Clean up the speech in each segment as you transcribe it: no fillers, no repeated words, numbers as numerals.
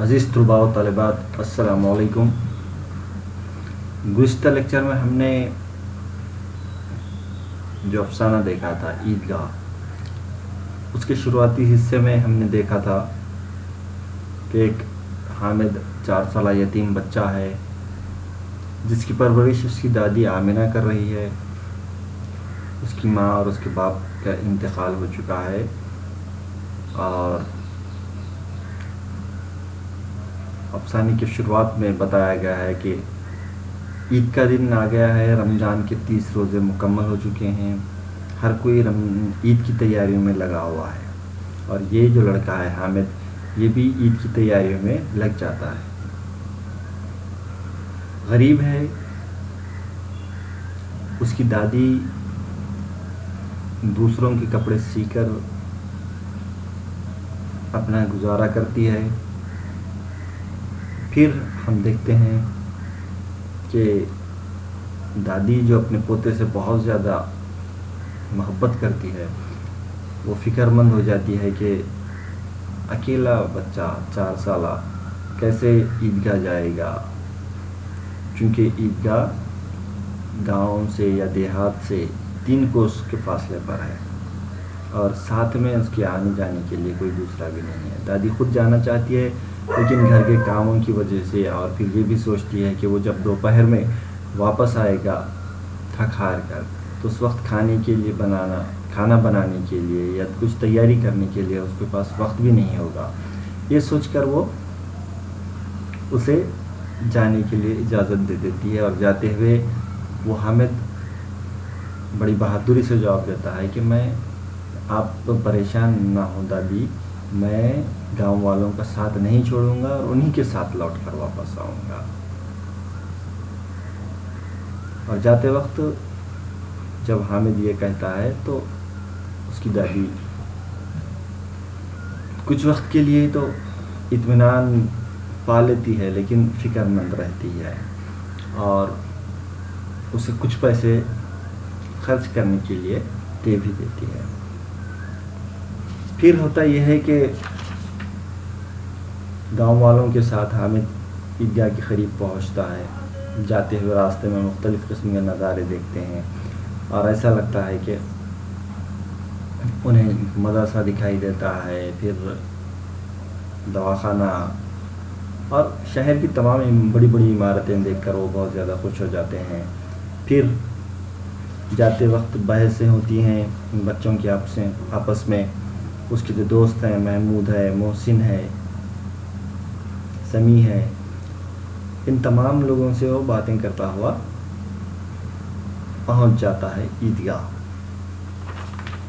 عزیز طلباء و طالبات، السلام علیکم۔ گزشتہ لیکچر میں ہم نے جو افسانہ دیکھا تھا عیدگاہ، اس کے شروعاتی حصے میں ہم نے دیکھا تھا کہ ایک حامد 4 سالہ یتیم بچہ ہے جس کی پرورش اس کی دادی آمنہ کر رہی ہے۔ اس کی ماں اور اس کے باپ کا انتقال ہو چکا ہے، اور افسانے کی شروعات میں بتایا گیا ہے کہ عید کا دن آ گیا ہے، رمضان کے 30 روزے مکمل ہو چکے ہیں، ہر کوئی عید کی تیاریوں میں لگا ہوا ہے، اور یہ جو لڑکا ہے حامد، یہ بھی عید کی تیاریوں میں لگ جاتا ہے۔ غریب ہے، اس کی دادی دوسروں کے کپڑے سی کر اپنا گزارا کرتی ہے۔ پھر ہم دیکھتے ہیں کہ دادی جو اپنے پوتے سے بہت زیادہ محبت کرتی ہے، وہ فکر مند ہو جاتی ہے کہ اکیلا بچہ 4 سالہ کیسے عیدگاہ جائے گا، چونکہ عیدگاہ گاؤں سے یا دیہات سے 3 کوس کے فاصلے پر ہے، اور ساتھ میں اس کے آنے جانے کے لیے کوئی دوسرا بھی نہیں ہے۔ دادی خود جانا چاہتی ہے، لیکن گھر کے کاموں کی وجہ سے، اور پھر یہ بھی سوچتی ہے کہ وہ جب دوپہر میں واپس آئے گا تھک ہار کر، تو اس وقت کھانا بنانے کے لیے یا کچھ تیاری کرنے کے لیے اس کے پاس وقت بھی نہیں ہوگا۔ یہ سوچ کر وہ اسے جانے کے لیے اجازت دے دیتی ہے، اور جاتے ہوئے وہ حامد بڑی بہادری سے جواب دیتا ہے کہ آپ تو پریشان نہ ہو دادی، میں گاؤں والوں کا ساتھ نہیں چھوڑوں گا اور انہی کے ساتھ لوٹ کر واپس آؤں گا۔ اور جاتے وقت جب حامد یہ کہتا ہے تو اس کی دادی کچھ وقت کے لیے تو اطمینان پا لیتی ہے، لیکن فکر مند رہتی ہے، اور اسے کچھ پیسے خرچ کرنے کے لیے دے بھی دیتی ہے۔ پھر ہوتا یہ ہے کہ گاؤں والوں کے ساتھ حامد عیدگاہ کے قریب پہنچتا ہے۔ جاتے ہوئے راستے میں مختلف قسم کے نظارے دیکھتے ہیں، اور ایسا لگتا ہے کہ انہیں مدرسہ دکھائی دیتا ہے، پھر دواخانہ، اور شہر کی تمام بڑی بڑی عمارتیں دیکھ کر وہ بہت زیادہ خوش ہو جاتے ہیں۔ پھر جاتے وقت بحثیں ہوتی ہیں بچوں کی آپس میں۔ اس کے جو دوست ہیں، محمود ہے، محسن ہے، سمیع ہے، ان تمام لوگوں سے وہ باتیں کرتا ہوا پہنچ جاتا ہے عیدگاہ۔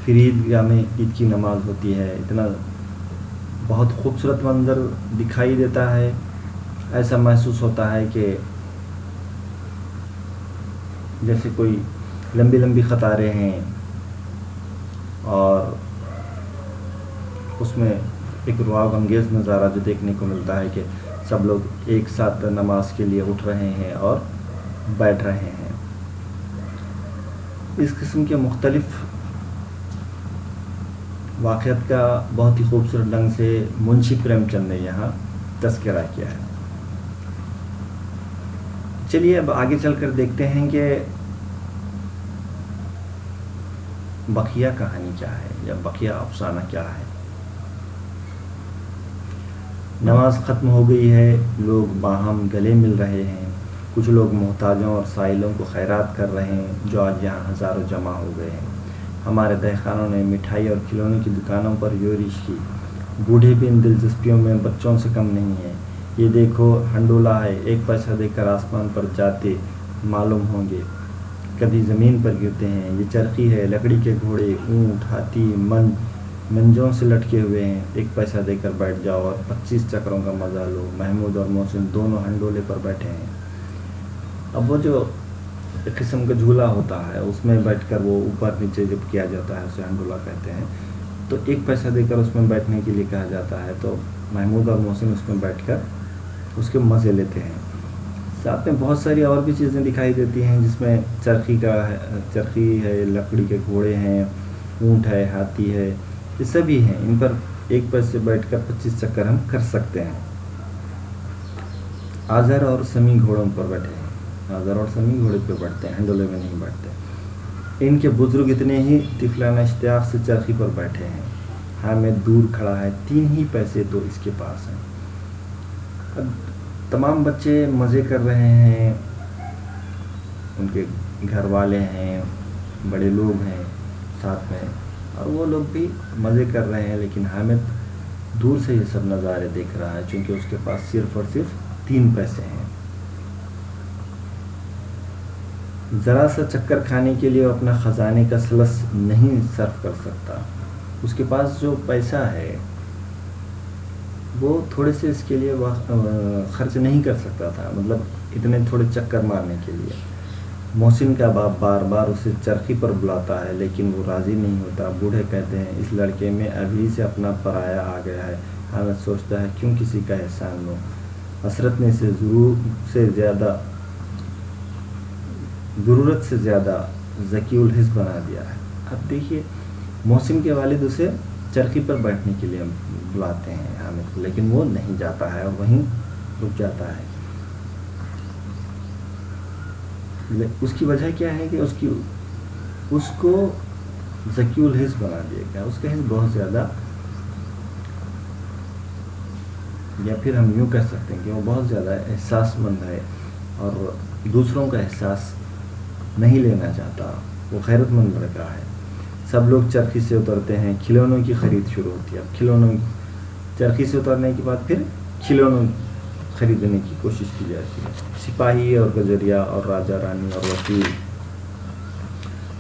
پھر عیدگاہ میں عید کی نماز ہوتی ہے۔ اتنا بہت خوبصورت منظر دکھائی دیتا ہے، ایسا محسوس ہوتا ہے کہ جیسے کوئی لمبی لمبی قطاریں ہیں، اور اس میں ایک رعب انگیز نظارہ جو دیکھنے کو ملتا ہے کہ سب لوگ ایک ساتھ نماز کے لیے اٹھ رہے ہیں اور بیٹھ رہے ہیں۔ اس قسم کے مختلف واقعات کا بہت ہی خوبصورت ڈھنگ سے منشی پریم چند نے یہاں تذکرہ کیا ہے۔ چلیے اب آگے چل کر دیکھتے ہیں کہ بقیہ کہانی کیا ہے، یا بقیہ افسانہ کیا ہے۔ نماز ختم ہو گئی ہے، لوگ باہم گلے مل رہے ہیں، کچھ لوگ محتاجوں اور سائلوں کو خیرات کر رہے ہیں جو آج یہاں ہزاروں جمع ہو گئے ہیں۔ ہمارے دہقانوں نے مٹھائی اور کھلونے کی دکانوں پر یورش کی، بوڑھے بھی ان دلچسپیوں میں بچوں سے کم نہیں ہیں۔ یہ دیکھو ہنڈولا ہے، 1 پیسہ دے کر آسمان پر جاتے معلوم ہوں گے، کبھی زمین پر گرتے ہیں۔ یہ چرخی ہے، لکڑی کے گھوڑے، اونٹ، ہاتھی منجوں سے لٹکے ہوئے ہیں، 1 پیسہ دے کر بیٹھ جاؤ اور 25 چکروں کا مزہ لو۔ محمود اور محسن دونوں ہنڈولے پر بیٹھے ہیں۔ اب وہ جو ایک قسم کا جھولا ہوتا ہے، اس میں بیٹھ کر وہ اوپر نیچے جب کیا جاتا ہے اسے ہنڈولا کہتے ہیں، تو 1 پیسہ دے کر اس میں بیٹھنے کے لیے کہا جاتا ہے، تو محمود اور محسن اس میں بیٹھ کر اس کے مزے لیتے ہیں۔ ساتھ میں بہت ساری اور بھی چیزیں دکھائی دیتی ہیں، جس میں چرخی ہے، لکڑی کے گھوڑے ہیں، اونٹ ہے، ہاتھی ہے، یہ سبھی ہیں۔ ان پر 1 پیسے بیٹھ کر 25 چکر ہم کر سکتے ہیں۔ آذر اور سمی گھوڑوں پر بیٹھے ہیں، آذر اور سمی گھوڑے پہ بیٹھتے ہیں، ہنڈولے میں نہیں بیٹھتے۔ ان کے بزرگ اتنے ہی طفلانہ اشتیاق سے چرخی پر بیٹھے ہیں، حامد دور کھڑا ہے، 3 ہی پیسے تو اس کے پاس ہیں۔ اب تمام بچے مزے کر رہے ہیں، ان کے گھر والے ہیں، بڑے لوگ ہیں ساتھ میں، اور وہ لوگ بھی مزے کر رہے ہیں، لیکن حامد دور سے یہ سب نظارے دیکھ رہا ہے، چونکہ اس کے پاس صرف اور صرف 3 پیسے ہیں۔ ذرا سا چکر کھانے کے لیے وہ اپنا خزانے کا سلس نہیں صرف کر سکتا۔ اس کے پاس جو پیسہ ہے وہ تھوڑے سے اس کے لیے خرچ نہیں کر سکتا تھا، مطلب اتنے تھوڑے چکر مارنے کے لیے۔ محسن کا باپ بار بار اسے چرخی پر بلاتا ہے، لیکن وہ راضی نہیں ہوتا۔ بوڑھے کہتے ہیں اس لڑکے میں ابھی سے اپنا پرایا آ گیا ہے۔ حامد سوچتا ہے کیوں کسی کا احسان لوں، حسرت نے اسے ضرورت سے زیادہ ذکی الحس بنا دیا ہے۔ اب دیکھیے، محسن کے والد اسے چرخی پر بیٹھنے کے لیے بلاتے ہیں حامد کو، لیکن وہ نہیں جاتا ہے اور وہیں رک جاتا ہے۔ اس کی وجہ کیا ہے کہ اس کو ذکی الحس بنا دیا گیا، اس کا حس بہت زیادہ، یا پھر ہم یوں کہہ سکتے ہیں کہ وہ بہت زیادہ احساس مند ہے اور دوسروں کا احساس نہیں لینا چاہتا، وہ غیرت مند لڑکا ہے۔ سب لوگ چرخی سے اترتے ہیں، کھلونوں کی خرید شروع ہوتی ہے۔ اب کھلونوں چرخی سے اترنے کے بعد پھر کھلونوں خریدنے کی کوشش کی جاتی ہے۔ سپاہی اور گجریا اور راجہ رانی اور وکیل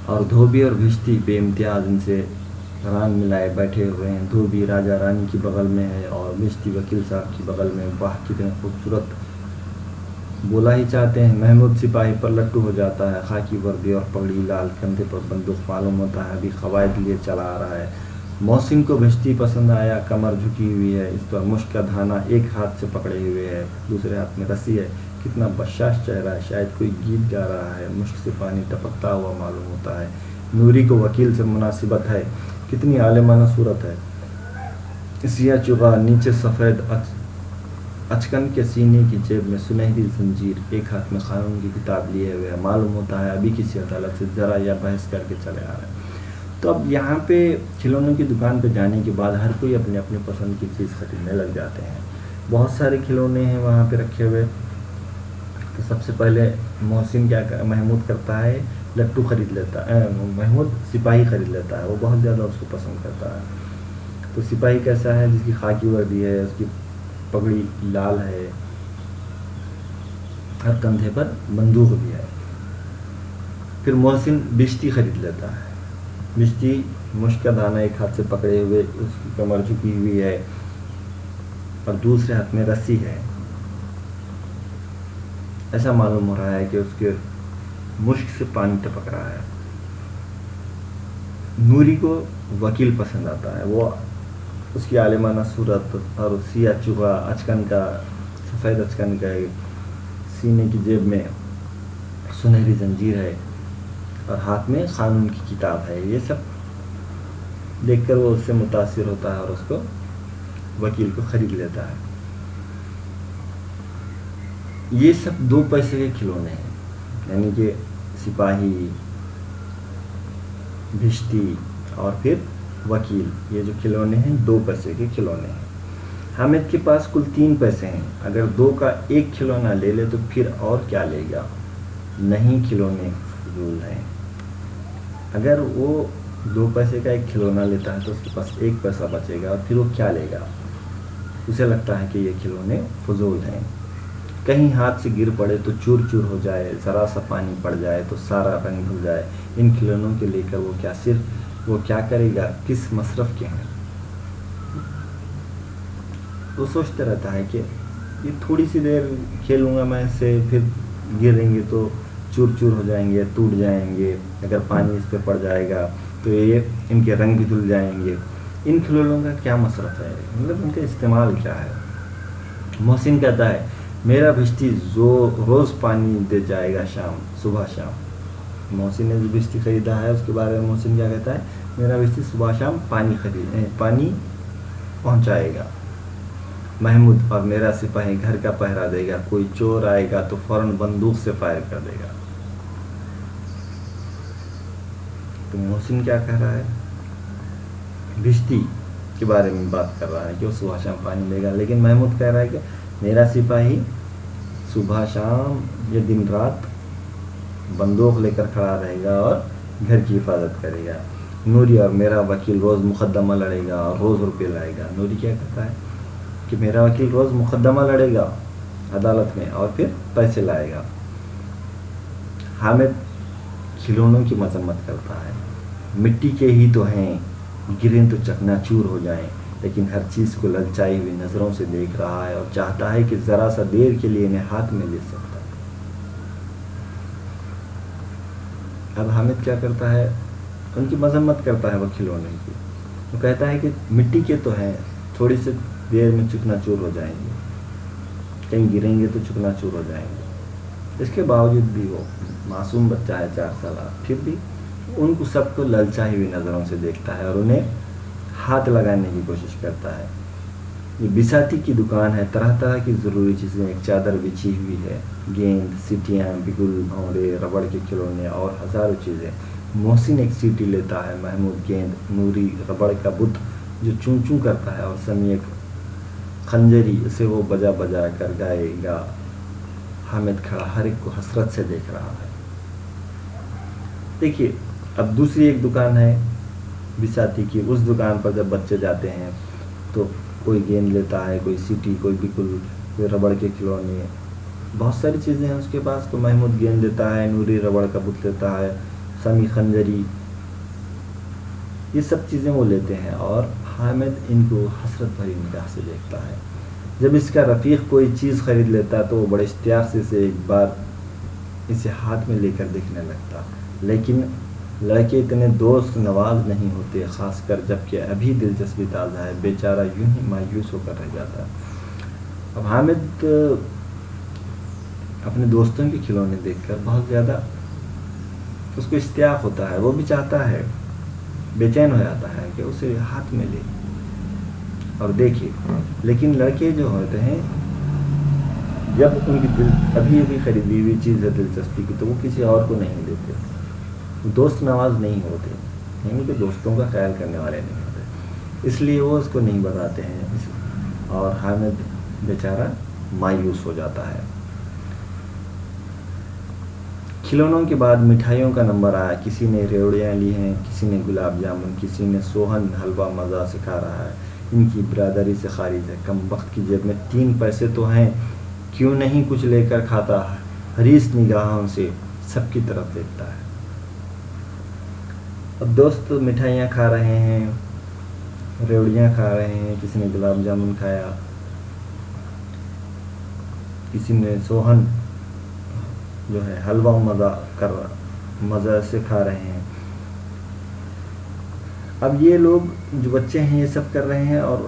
اور دھوبی اور بھشتی بے امتیاز ان سے ران ملائے بیٹھے ہوئے ہیں۔ دھوبی راجہ رانی کی بغل میں ہے اور بھشتی وکیل صاحب کی بغل میں۔ واہ کتنے خوبصورت، بولا ہی چاہتے ہیں۔ محمود سپاہی پر لٹو ہو جاتا ہے، خاکی وردی اور پگڑی، لال کندھے پر بندوق، معلوم ہوتا ہے ابھی قواعد لیے چلا آ رہا ہے۔ محسن کو بھشتی پسند آیا، کمر جھکی ہوئی ہے، اس پر مشک کا دھانہ ایک ہاتھ سے پکڑے ہوئے ہے، دوسرے ہاتھ میں رسی ہے، کتنا بشاش چہرہ ہے، شاید کوئی گیت گا رہا ہے، مشک سے پانی ٹپکتا ہوا معلوم ہوتا ہے۔ نوری کو وکیل سے مناسبت ہے، کتنی عالمانہ صورت ہے، سیاہ چغا، نیچے سفید اچکن کے سینے کی جیب میں سنہری زنجیر، ایک ہاتھ میں قانون کی کتاب لیے ہوئے ہے، معلوم ہوتا ہے ابھی کسی عدالت سے ذرا یا بحث کر کے چلے آ رہے ہیں۔ تو اب یہاں پہ کھلونوں کی دکان پہ جانے کے بعد ہر کوئی اپنے اپنے پسند کی چیز خریدنے لگ جاتے ہیں۔ بہت سارے کھلونے ہیں وہاں پہ رکھے ہوئے۔ تو سب سے پہلے محسن محمود کرتا ہے، لٹو خرید لیتا ہے، محمود سپاہی خرید لیتا ہے، وہ بہت زیادہ اس کو پسند کرتا ہے۔ تو سپاہی کیسا ہے؟ جس کی خاکی وردی ہے، اس کی پگڑی لال ہے، ہر کندھے پر بندوق بھی ہے۔ پھر محسن بشتی خرید لیتا ہے، بشتی مشک کا دانہ ایک ہاتھ سے پکڑے ہوئے، اس کی کمر جھکی ہوئی ہے اور دوسرے ہاتھ میں رسی ہے۔ ایسا معلوم ہو رہا ہے کہ اس کے مشک سے پانی ٹپک رہا ہے۔ نوری کو وکیل پسند آتا ہے، وہ اس کی عالمانہ صورت اور سیاہ چغا، اچکن کا، سفید اچکن کا، سینے کی جیب میں سنہری زنجیر ہے اور ہاتھ میں قانون کی کتاب ہے۔ یہ سب دیکھ کر وہ اس سے متاثر ہوتا ہے اور اس کو وکیل کو خرید لیتا ہے۔ یہ سب 2 پیسے کے کھلونے ہیں، یعنی کہ سپاہی، بھشتی اور پھر وکیل، یہ جو کھلونے ہیں 2 پیسے کے کھلونے ہیں۔ حامد کے پاس کل 3 پیسے ہیں، اگر 2 کا 1 کھلونا لے لے تو پھر اور کیا لے گا؟ نہیں، کھلونے فضول ہیں۔ اگر وہ 2 پیسے کا 1 کھلونا لیتا ہے تو اس کے پاس 1 پیسہ بچے گا اور پھر وہ کیا لے گا؟ اسے لگتا ہے کہ یہ کھلونے فضول ہیں۔ کہیں ہاتھ سے گر پڑے تو چور چور ہو جائے، ذرا سا پانی پڑ جائے تو سارا رنگ دھل جائے، ان کھلونوں کے لے کر وہ کیا کرے گا؟ کس مصرف کے ہیں؟ وہ سوچتا رہتا ہے کہ یہ تھوڑی سی دیر کھیلوں گا میں اس سے، پھر گریں گے تو چور چور ہو جائیں گے، ٹوٹ جائیں گے، اگر پانی اس پہ پڑ جائے گا تو یہ ان کے رنگ بھی دھل جائیں گے۔ ان کھلونوں کا کیا مصرف ہے، مطلب ان کا استعمال کیا ہے؟ محسن کہتا ہے میرا بھشتی روز پانی دے جائے گا، صبح شام۔ محسن نے جو بھشتی خریدا ہے اس کے بارے میں محسن کیا کہتا ہے؟ میرا بھشتی صبح شام پانی پہنچائے گا۔ محمود اور میرا سپاہی گھر کا پہرا دے گا، کوئی چور آئے گا تو فوراً بندوق سے فائر کر دے گا۔ تو محسن کیا کہہ رہا ہے؟ بھشتی کے بارے میں بات کر رہا ہے کہ وہ صبح شام پانی لے گا، لیکن محمود کہہ رہا ہے کہ میرا سپاہی صبح شام یا دن رات بندوق لے کر کھڑا رہے گا اور گھر کی حفاظت کرے گا۔ نوری اور میرا وکیل روز مقدمہ لڑے گا اور روز روپے لائے گا۔ نوری کیا کہتا ہے کہ میرا وکیل روز مقدمہ لڑے گا عدالت میں اور پھر پیسے لائے گا۔ حامد کھلونوں کی مذمت کرتا ہے، مٹی کے ہی تو ہیں، گریں تو چکنا چور ہو جائیں، لیکن ہر چیز کو للچائی ہوئی نظروں سے دیکھ رہا ہے اور چاہتا ہے کہ ذرا سا دیر کے لیے انہیں ہاتھ میں لے سکتا ہے۔ اب حامد کیا کرتا ہے؟ ان کی مذمت کرتا ہے وہ کھلونے کی۔ وہ کہتا ہے کہ مٹی کے تو ہیں، تھوڑی سی دیر میں چکنا چور ہو جائیں گے، کہیں گریں گے تو چکنا چور ہو جائیں گے۔ اس کے باوجود بھی وہ معصوم بچہ ہے 4 سالہ، پھر بھی ان کو سب کو للچائی ہوئی نظروں سے دیکھتا ہے اور انہیں ہاتھ لگانے کی کوشش کرتا ہے۔ یہ بساتی کی دکان ہے، طرح طرح کی ضروری چیزیں، ایک چادر بچھی ہوئی ہے، گیند، سیٹیاں، بگل، بھونرے، ربڑ کے کھلونے اور ہزاروں چیزیں۔ محسن ایک سیٹی لیتا ہے، محمود گیند، نوری ربڑ کا بت جو چون چون کرتا ہے اور سمیع ایک خنجری، اسے وہ بجا بجا کر گائے گا۔ حامد کھڑا ہر ایک کو حسرت سے دیکھ رہا ہے۔ دیکھیے اب دوسری ایک دکان ہے بساتی کی، اس دکان پر جب بچے جاتے ہیں تو کوئی گیند لیتا ہے، کوئی سیٹی، کوئی بکل، کوئی ربڑ کے کھلونے، بہت ساری چیزیں ہیں اس کے پاس۔ تو محمود گیند لیتا ہے، نوری ربڑ کا بت لیتا ہے، سمیع خنجری، یہ سب چیزیں وہ لیتے ہیں اور حامد ان کو حسرت بھری نگاہ سے دیکھتا ہے۔ جب اس کا رفیق کوئی چیز خرید لیتا تو وہ بڑے اشتیاق سے اسے ایک بار اسے ہاتھ میں لے کر دیکھنے لگتا، لیکن لڑکے اتنے دوست نواز نہیں ہوتے، خاص کر جب کہ ابھی دلچسپی تازہ ہے۔ بیچارہ یوں ہی مایوس ہو کر رہ جاتا ہے۔ اب حامد اپنے دوستوں کے کھلونے دیکھ کر بہت زیادہ اس کو اشتیاق ہوتا ہے، وہ بھی چاہتا ہے، بے چین ہو جاتا ہے کہ اسے ہاتھ میں لے اور دیکھے، لیکن لڑکے جو ہوتے ہیں جب ان کی ابھی خریدی ہوئی چیز ہے دلچسپی کی تو وہ کسی اور کو نہیں دیتے، دوست نواز نہیں ہوتے، یعنی کہ دوستوں کا خیال کرنے والے نہیں ہوتے، اس لیے وہ اس کو نہیں بتاتے ہیں اور حامد بیچارہ مایوس ہو جاتا ہے۔ کھلونوں کے بعد مٹھائیوں کا نمبر آیا، کسی نے ریوڑیاں لی ہیں، کسی نے گلاب جامن، کسی نے سوہن حلوہ مزہ سکھا رہا ہے۔ ان کی برادری سے خارج ہے، کم وقت کی جیب میں 3 پیسے تو ہیں، کیوں نہیں کچھ لے کر کھاتا؟ حریص نگاہوں سے سب کی طرف دیکھتا ہے۔ اب دوست مٹھائیاں کھا رہے ہیں، ریوڑیاں کھا رہے ہیں، کسی نے گلاب جامن کھایا، کسی نے سوہن جو ہے حلوہ مزہ سے کھا رہے ہیں۔ اب یہ لوگ جو بچے ہیں یہ سب کر رہے ہیں اور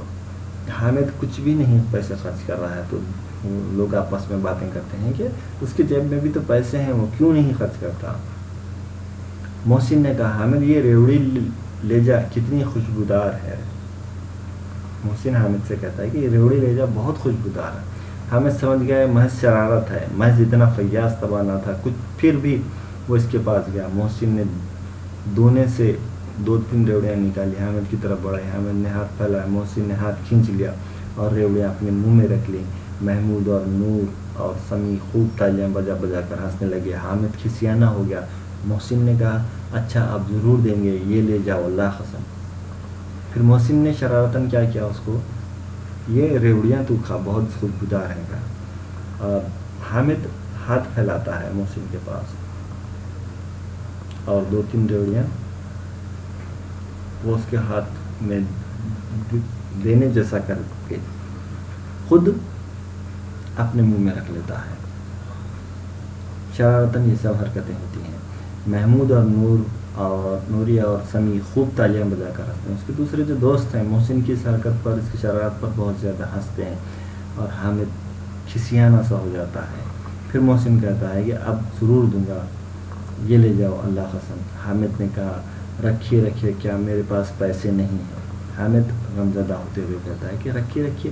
حامد کچھ بھی نہیں پیسے خرچ کر رہا ہے، تو لوگ آپس میں باتیں کرتے ہیں کہ اس کے جیب میں بھی تو پیسے ہیں، وہ کیوں نہیں خرچ کرتا؟ محسن نے کہا، حامد یہ ریوڑی لے جا کتنی خوشبودار ہے۔ محسن حامد سے کہتا ہے کہ یہ ریوڑی لے جا بہت خوشبودار ہے۔ حامد سمجھ گیا محض شرارت ہے، محض اتنا فیاض طبع نہ تھا کچھ، پھر بھی وہ اس کے پاس گیا۔ محسن نے دونے سے 2-3 ریوڑیاں نکالی، حامد کی طرف بڑھائی، حامد نے ہاتھ پھیلایا، محسن نے ہاتھ کھینچ لیا اور ریوڑیاں اپنے منہ میں رکھ لیں۔ محمود اور نور اور سمیع خوب تالیاں بجا بجا کر ہنسنے لگے۔ حامد کھسیانہ ہو گیا۔ محسن نے کہا، اچھا آپ ضرور دیں گے، یہ لے جاؤ اللہ قسم۔ پھر محسن نے شرارتاً کیا کیا اس کو، یہ ریوڑیاں تو کھا، بہت خوشبودار ہیں کہا۔ حامد ہاتھ پھیلاتا ہے محسن کے پاس اور 2-3 ریوڑیاں وہ اس کے ہاتھ میں دینے جیسا کر کے خود اپنے منہ میں رکھ لیتا ہے۔ شرارتاً یہ سب حرکتیں ہوتی ہیں۔ محمود اور نوری اور سمیع خوب تالیاں بجا کر ہنستے ہیں۔ اس کے دوسرے جو دوست ہیں محسن کی اس حرکت پر، اس کی شرارت پر بہت زیادہ ہنستے ہیں اور حامد کھسیانہ سا ہو جاتا ہے۔ پھر محسن کہتا ہے کہ اب ضرور دوں گا، یہ لے جاؤ اللہ قسم۔ حامد نے کہا، رکھیے رکھیے، کیا میرے پاس پیسے نہیں ہیں؟ حامد غمزدہ ہوتے ہوئے کہتا ہے کہ رکھیے رکھیے،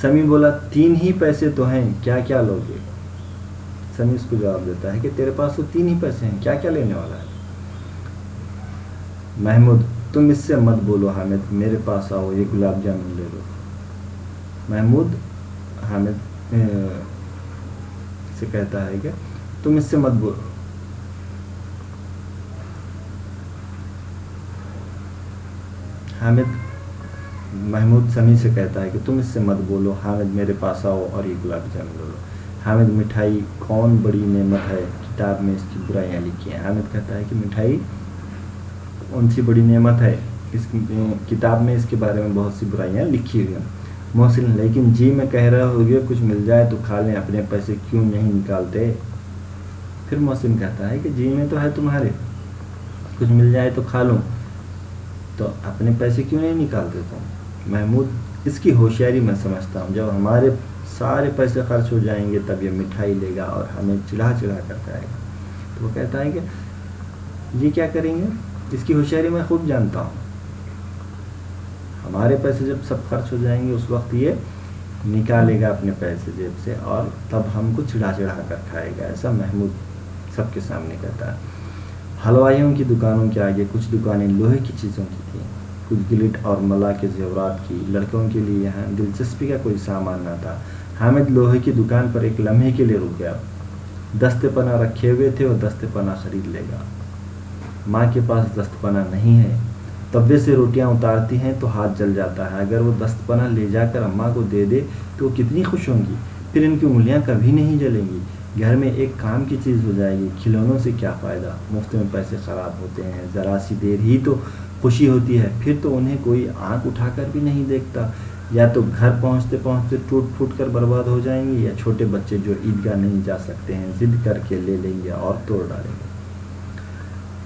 سمی بولا 3 ہی پیسے تو ہیں، کیا کیا لوگے؟ سمی اس کو جواب دیتا ہے کہ تیرے پاس تو 3 ہی پیسے ہیں، کیا کیا لینے والا ہے؟ محمود تم اس سے مت بولو حامد، میرے پاس آؤ، یہ گلاب جامن لے لو۔ محمود حامد سے کہتا ہے کہ تم اس سے مت بولو، محمود سمی سے کہتا ہے کہ تم اس سے مت بولو، حامد میرے پاس آؤ اور یہ گلاب جامن لے لو۔ حامد مٹھائی کون بڑی نعمت ہے، کتاب میں اس کی برائیاں لکھی ہیں۔ حامد کہتا ہے کہ مٹھائی کون سی بڑی نعمت ہے، اس کتاب میں اس کے بارے میں بہت سی برائیاں لکھی ہوئی ہیں۔ محسن لیکن جی میں کہہ رہا ہوگا کچھ مل جائے تو کھا لیں، اپنے پیسے کیوں نہیں نکالتے؟ پھر محسن کہتا ہے کہ جی میں تو ہے تمہارے، کچھ مل جائے تو کھا لوں، تو اپنے پیسے کیوں نہیں نکالتے تم؟ محمود اس کی ہوشیاری میں سمجھتا ہوں، جب ہمارے سارے پیسے خرچ ہو جائیں گے تب یہ مٹھائی لے گا اور ہمیں چڑھا چڑھا کر کھائے گا۔ تو وہ کہتا ہے کہ یہ کیا کریں گے، اس کی ہوشیاری میں خوب جانتا ہوں، ہمارے پیسے جب سب خرچ ہو جائیں گے اس وقت یہ نکالے گا اپنے پیسے جیب سے اور تب ہم کو چڑھا چڑھا کر کھائے گا، ایسا محمود سب کے سامنے کہتا ہے۔ حلوائیوں کی دکانوں کے آگے کچھ دکانیں لوہے کی چیزوں کی تھیں، کچھ گلٹ اور ملا کے زیورات کی۔ لڑکوں کے لیے یہاں دلچسپی کا کوئی سامان نہ تھا۔ حامد لوہے کی دکان پر ایک لمحے کے لیے رک گیا، دست پناہ رکھے ہوئے تھے، وہ دست پناہ خرید لے گا۔ ماں کے پاس دست پناہ نہیں ہے، توے سے روٹیاں اتارتی ہیں تو ہاتھ جل جاتا ہے، اگر وہ دست پناہ لے جا کر اماں کو دے دے تو وہ کتنی خوش ہوں گی، پھر ان کی انگلیاں کبھی نہیں جلیں گی، گھر میں ایک کام کی چیز ہو جائے گی۔ کھلونوں سے کیا فائدہ، مفت میں پیسے خراب ہوتے ہیں، ذرا سی دیر ہی تو خوشی ہوتی ہے، پھر تو انہیں کوئی آنکھ اٹھا کر بھی نہیں دیکھتا، یا تو گھر پہنچتے پہنچتے ٹوٹ پھوٹ کر برباد ہو جائیں گے، یا چھوٹے بچے جو عیدگاہ نہیں جا سکتے ہیں ضد کر کے لے لیں گے اور توڑ ڈالیں گے۔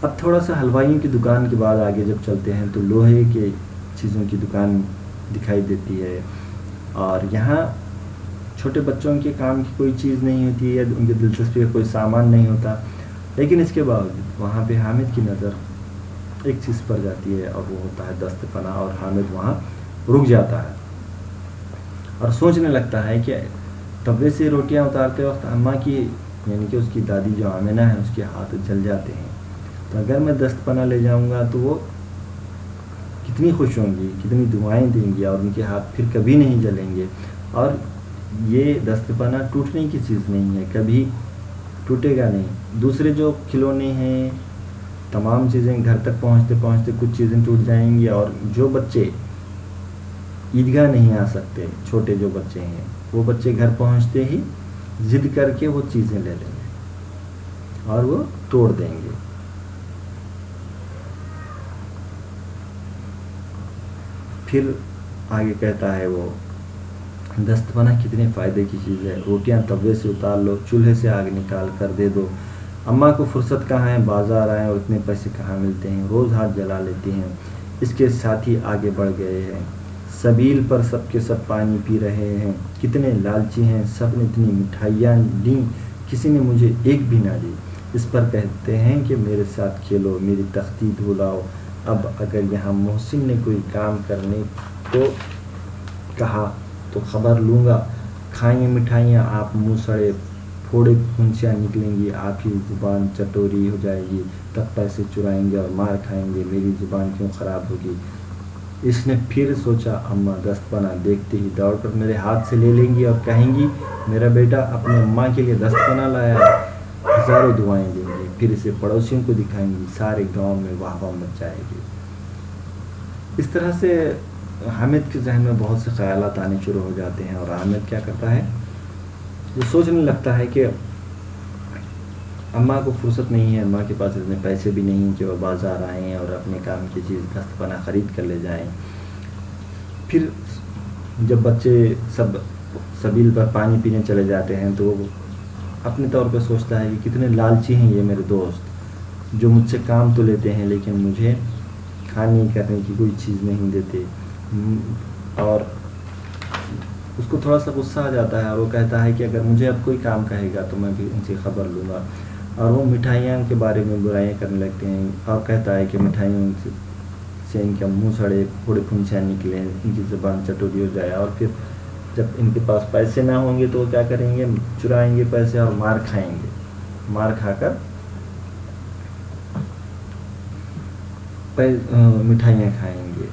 اب تھوڑا سا حلوائیوں کی دکان کے بعد آگے جب چلتے ہیں تو لوہے کے چیزوں کی دکان دکھائی دیتی ہے، اور یہاں چھوٹے بچوں کے کام کی کوئی چیز نہیں ہوتی ہے، ان کی دلچسپی کا کوئی سامان نہیں ہوتا، لیکن اس کے باوجود وہاں پہ حامد کی نظر ایک چیز پر جاتی ہے اور وہ ہوتا ہے دست پناہ، اور حامد وہاں رک جاتا ہے اور سوچنے لگتا ہے کہ توے سے روٹیاں اتارتے وقت اماں کی یعنی کہ اس کی دادی جو آمنہ ہے اس کے ہاتھ جل جاتے ہیں، تو اگر میں دست پناہ لے جاؤں گا تو وہ کتنی خوش ہوں گی، کتنی دعائیں دیں گی، اور ان کے ہاتھ پھر کبھی نہیں جلیں گے، اور یہ دست پناہ ٹوٹنے کی چیز نہیں ہے، کبھی ٹوٹے گا نہیں۔ دوسرے جو کھلونے ہیں تمام چیزیں گھر تک پہنچتے پہنچتے کچھ چیزیں ٹوٹ جائیں گی، اور جو بچے عیدگاہ نہیں آ سکتے، چھوٹے جو بچے ہیں وہ بچے گھر پہنچتے ہی ضد کر کے وہ چیزیں لے لیں گے اور وہ توڑ دیں گے۔ پھر آگے کہتا ہے وہ دست پناہ کتنے فائدے کی چیز ہے، روٹیاں توے سے اتار لو، چولہے سے آگ نکال کر دے دو، اماں کو فرصت کہاں ہے، بازار آئیں اور اتنے پیسے کہاں ملتے ہیں، روز ہاتھ جلا لیتی ہیں۔ اس کے ساتھی آگے بڑھ گئے ہیں، سبیل پر سب کے سب پانی پی رہے ہیں، کتنے لالچی ہیں، سب نے اتنی مٹھائیاں لیں، کسی نے مجھے ایک بھی نہ دی۔ اس پر کہتے ہیں کہ میرے ساتھ کھیلو، میری تختی دھلاؤ۔ اب اگر یہاں محسن نے کوئی کام کرنے کو کہا تو خبر لوں گا، کھائیں مٹھائیاں آپ منہ سڑے، پھوڑے پھنسیاں نکلیں گی، آپ کی زبان چٹوری ہو جائے گی، تب پیسے چرائیں گے اور مار کھائیں گے، میری زبان کیوں خراب ہوگی۔ اس نے پھر سوچا اماں دست پناہ دیکھتے ہی دوڑ کر میرے ہاتھ سے لے لیں گی اور کہیں گی میرا بیٹا اپنے اماں کے لیے دست پناہ لایا ہے، ہزاروں دعائیں دیں گی، پھر اسے پڑوسیوں کو دکھائیں گی، سارے گاؤں میں واہ واہ مچ جائے گی۔ اس طرح سے حامد کے ذہن میں بہت سے خیالات آنے شروع ہو جاتے ہیں، اور حامد کیا کرتا ہے، وہ سوچنے لگتا ہے کہ اماں کو فرصت نہیں ہے، اماں کے پاس اتنے پیسے بھی نہیں کہ وہ بازار آئیں اور اپنے کام کی چیز دست پناہ خرید کر لے جائیں۔ پھر جب بچے سب سبیل پر پانی پینے چلے جاتے ہیں تو وہ اپنے طور پہ سوچتا ہے کہ کتنے لالچی ہیں یہ میرے دوست، جو مجھ سے کام تو لیتے ہیں لیکن مجھے کھانے کرنے کی کوئی چیز نہیں دیتے، اور اس کو تھوڑا سا غصہ آ جاتا ہے اور وہ کہتا ہے کہ اگر مجھے اب کوئی کام کہے گا تو میں بھی ان سے خبر لوں گا، اور وہ مٹھائیاں کے بارے میں برائیاں کرنے لگتے ہیں اور کہتا ہے کہ مٹھائیوں سے ان کا منہ سڑے، پھوڑے پھنچیاں نکلیں، ان کی زبان چٹوری ہو جائے، اور پھر جب ان کے پاس پیسے نہ ہوں گے تو وہ کیا کریں گے، چرائیں گے پیسے اور مار کھائیں گے، مار کھا کر مٹھائیاں کھائیں گے،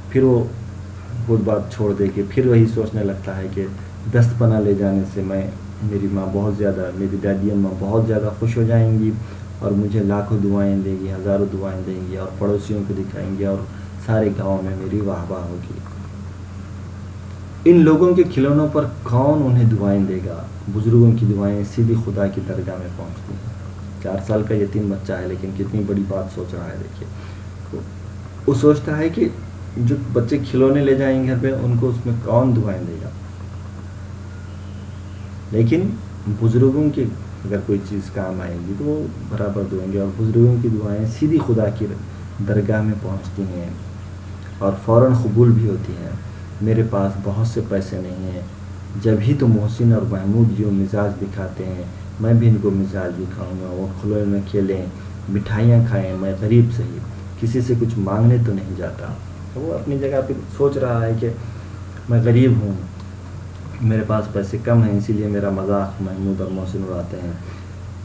پھر وہ بات چھوڑ دے کے پھر وہی سوچنے لگتا ہے کہ دست پناہ لے جانے سے میری ماں بہت زیادہ، میری دادی اماں بہت زیادہ خوش ہو جائیں گی اور مجھے لاکھوں دعائیں دیں گی، ہزاروں دعائیں دیں گی، اور پڑوسیوں کو دکھائیں گے اور سارے گاؤں میں میری واہ واہ ہوگی۔ ان لوگوں کے کھلونوں پر کون انہیں دعائیں دے گا؟ بزرگوں کی دعائیں سیدھی خدا کی درگاہ میں پہنچتی ہیں۔ 4 سال کا یتیم بچہ ہے لیکن کتنی بڑی بات سوچ رہا ہے، دیکھیے، وہ سوچتا ہے کہ جو بچے کھلونے لے جائیں گے گھر پہ، ان کو اس میں کون دعائیں دے گا، لیکن بزرگوں کی اگر کوئی چیز کام آئے گی تو وہ برابر دیں گے، اور بزرگوں کی دعائیں سیدھی خدا کی درگاہ میں پہنچتی ہیں اور فوراً قبول بھی ہوتی ہیں۔ میرے پاس بہت سے پیسے نہیں ہیں، جب ہی تو محسن اور محمود جو مزاج دکھاتے ہیں، میں بھی ان کو مزاج دکھاؤں گا، وہ کھلونے میں کھیلیں، مٹھائیاں کھائیں، میں غریب صحیح، کسی سے کچھ مانگنے تو نہیں جاتا۔ وہ اپنی جگہ پہ سوچ رہا ہے کہ میں غریب ہوں، میرے پاس پیسے کم ہیں، اسی لیے میرا مذاق محمود اور محسن اڑاتے ہیں،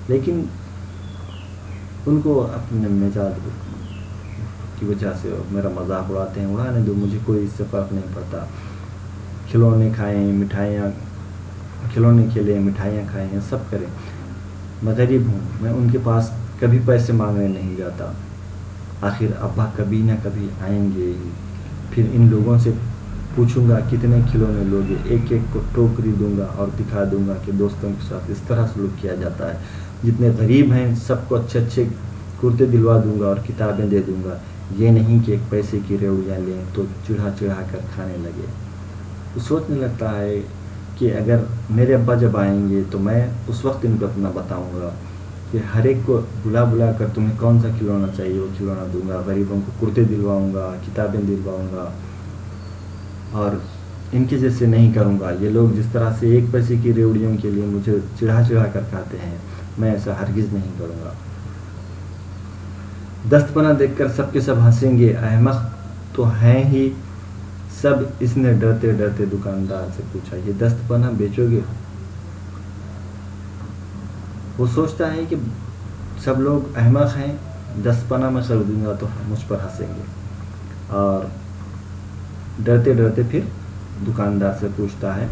لیکن ان کو اپنے مزاج کی وجہ سے میرا مذاق اڑاتے ہیں، اڑانے دو، مجھے کوئی اس سے فرق نہیں پڑتا، کھلونے کھائیں، مٹھائیاں، کھلونے کھیلیں، مٹھائیاں کھائیں، سب کریں، میں غریب ہوں، میں ان کے پاس کبھی پیسے مانگنے نہیں جاتا، آخر ابا کبھی نہ کبھی آئیں گے، پھر ان لوگوں سے پوچھوں گا کتنے کھلونے لوگے، ایک ایک کو ٹوکری دوں گا اور دکھا دوں گا کہ دوستوں کے ساتھ اس طرح سلوک کیا جاتا ہے، جتنے غریب ہیں سب کو اچھے اچھے کرتے دلوا دوں گا اور کتابیں دے دوں گا، یہ نہیں کہ ایک پیسے کی ریوڑیاں لیں تو چڑھا چڑھا کر کھانے لگے۔ وہ سوچنے لگتا ہے کہ اگر میرے ابا جب آئیں گے تو میں اس وقت ان کو اپنا بتاؤں گا کہ ہر ایک کو بلا بلا کر تمہیں کون سا کھلونا چاہیے وہ کھلونا دوں گا، غریبوں کو کرتے دلواؤں گا، کتابیں دلواؤں گا، اور ان کے جیسے نہیں کروں گا، یہ لوگ جس طرح سے ایک پیسے کی ریوڑیوں کے لیے مجھے چڑھا چڑھا کر کھاتے ہیں، میں ایسا ہرگز نہیں کروں گا۔ دست پناہ دیکھ کر سب کے سب ہنسیں گے، احمق تو ہیں ہی سب، اس نے ڈرتے ڈرتے دکاندار سے پوچھا، یہ دست پناہ بیچو گے؟ وہ سوچتا ہے کہ سب لوگ احمق ہیں، دست پناہ میں خریدوں گا تو مجھ پر ہنسیں گے، اور ڈرتے ڈرتے پھر دکاندار سے پوچھتا ہے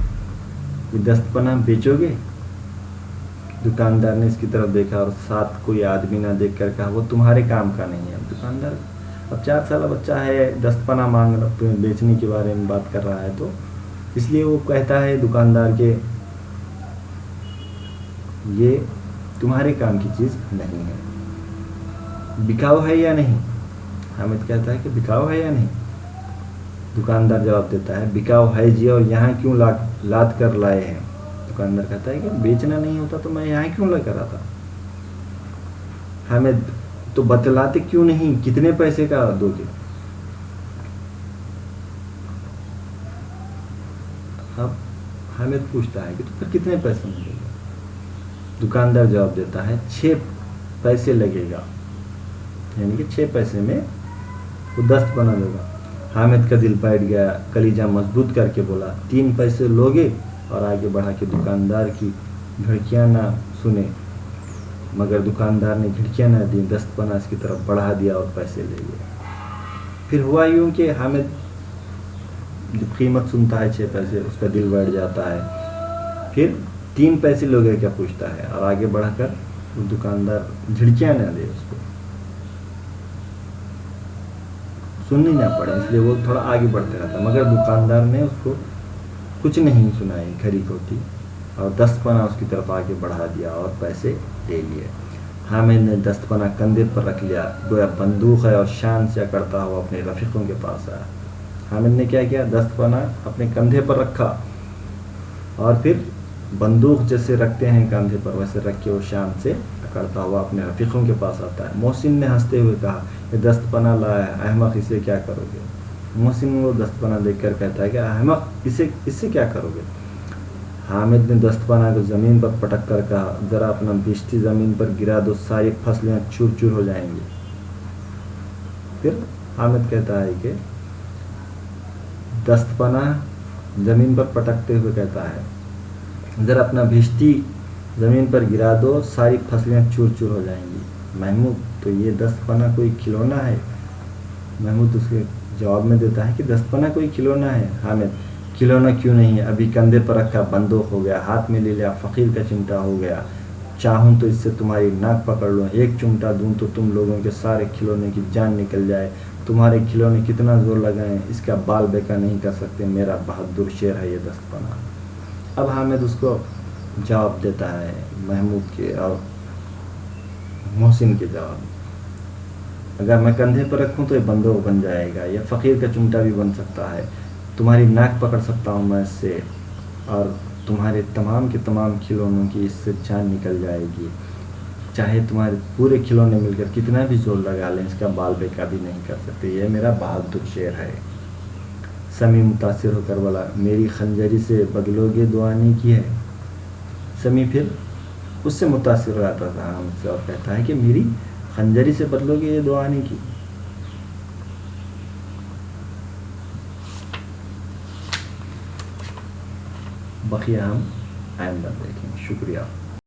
کہ دست پناہ بیچو گے؟ دکاندار نے اس کی طرف دیکھا اور ساتھ کوئی آدمی نہ دیکھ کر کہا، وہ تمہارے کام کا نہیں ہے۔ دکاندار اب 4 سالہ بچہ ہے، دست پناہ مانگ بیچنے کے بارے میں بات کر رہا ہے، تو اس لیے وہ کہتا ہے دکاندار کہ یہ تمہارے کام کی چیز نہیں ہے، بکاؤ ہے یا نہیں؟ حامد کہتا ہے کہ بکاؤ ہے یا نہیں؟ دکاندار جواب دیتا ہے بکاؤ ہے جی، اور یہاں کیوں لاد کر لائے ہیں؟ دکاندار کہتا ہے کہ بیچنا نہیں ہوتا تو میں یہاں کیوں لے کر آتا؟ حامد تو بتلاتے کیوں نہیں، کتنے پیسے کا دو گے؟ اب حامد پوچھتا ہے کہ تو پھر کتنے پیسے ملے گا؟ دکاندار جواب دیتا ہے 6 پیسے لگے گا، یعنی کہ 6 پیسے میں وہ دست بنا دے گا۔ حامد کا دل بیٹھ گیا، کلیجہ مضبوط کر کے بولا 3 پیسے لوگے، اور آگے بڑھا کہ دکاندار کی گھڑکیاں نہ سنے، مگر دکاندار نے گھڑکیاں نہ دیں، دست پناہ اس کی طرف بڑھا دیا اور پیسے لے لیے۔ پھر ہوا یوں کہ حامد جب قیمت سنتا ہے 6 پیسے، اس کا دل بیٹھ جاتا ہے، پھر 3 پیسے لوگے کیا پوچھتا ہے، اور آگے بڑھا کر وہ دکاندار جھڑکیاں نہ دے، اس کو سننی نہ پڑے، اس لیے وہ تھوڑا آگے بڑھتے رہتا، مگر دکاندار نے اس کو کچھ نہیں سنائی کھری کھوٹی، اور دست پناہ اس کی طرف آگے بڑھا دیا اور پیسے لے لیے۔ حامد نے دست پناہ کندھے پر رکھ لیا، گویا بندوق ہے، اور شان سے اکڑتا ہوا اپنے رفیقوں کے پاس آیا۔ حامد نے کیا کیا، دست پناہ اپنے کندھے پر رکھا، اور پھر بندوق جیسے رکھتے ہیں کندھے پر ویسے رکھ کے وہ شان سے اکڑتا ہوا اپنے رفیقوں کے پاس آتا ہے۔ محسن نے ہنستے ہوئے کہا، یہ دست پناہ لایا ہے، احمق، اسے کیا کرو گے؟ محسن وہ دست پناہ دیکھ کر کہتا ہے کہ احمق، اس سے کیا کرو گے؟ حامد نے دست پناہ کو زمین پر پٹک کر کہا، ذرا اپنا بشتی زمین پر گرا دو، ساری فصلیں چور چور ہو جائیں گی۔ پھر حامد کہتا ہے کہ دست پناہ زمین پر پٹکتے ہوئے کہتا ہے ذرا اپنا بھیشتی زمین پر گرا دو، ساری فصلیں چور چور ہو جائیں گی۔ محمود تو یہ دست پناہ کوئی کھلونا ہے؟ محمود اس کے جواب میں دیتا ہے کہ دست پناہ کوئی کھلونا ہے؟ حامد کھلونا کیوں نہیں ہے، ابھی کندھے پر رکھا بندوق ہو گیا، ہاتھ میں لے لیا فقیر کا چمٹا ہو گیا، چاہوں تو اس سے تمہاری ناک پکڑ لوں، ایک چمٹا دوں تو تم لوگوں کے سارے کھلونے کی جان نکل جائے، تمہارے کھلونے کتنا زور لگائیں اس کا بال بیکا نہیں کر سکتے، میرا بہادر شیر ہے یہ دست پناہ۔ اب حامد اس کو جواب دیتا ہے محمود کے اور محسن کے جواب، اگر میں کندھے پر رکھوں تو یہ بندوق بن جائے گا، یہ فقیر کا چمٹا بھی بن سکتا ہے، تمہاری ناک پکڑ سکتا ہوں میں اس سے، اور تمہارے تمام کے تمام کھلونوں کی اس سے جان نکل جائے گی، چاہے تمہارے پورے کھلونے مل کر کتنا بھی زور لگا لیں اس کا بال بیکا بھی نہیں کر سکتے، یہ میرا بہادر شیر ہے۔ سمیع متاثر ہو کر بولا میری خنجری سے بدلو گے دعانی کی ہے۔ سمیع پھر اس سے متاثر ہو جاتا تھا حامد سے اور کہتا ہے کہ میری خنجری سے بدلو گے یہ دعانی کی۔ بقیہ ہم آئندہ دیکھیں گے، شکریہ۔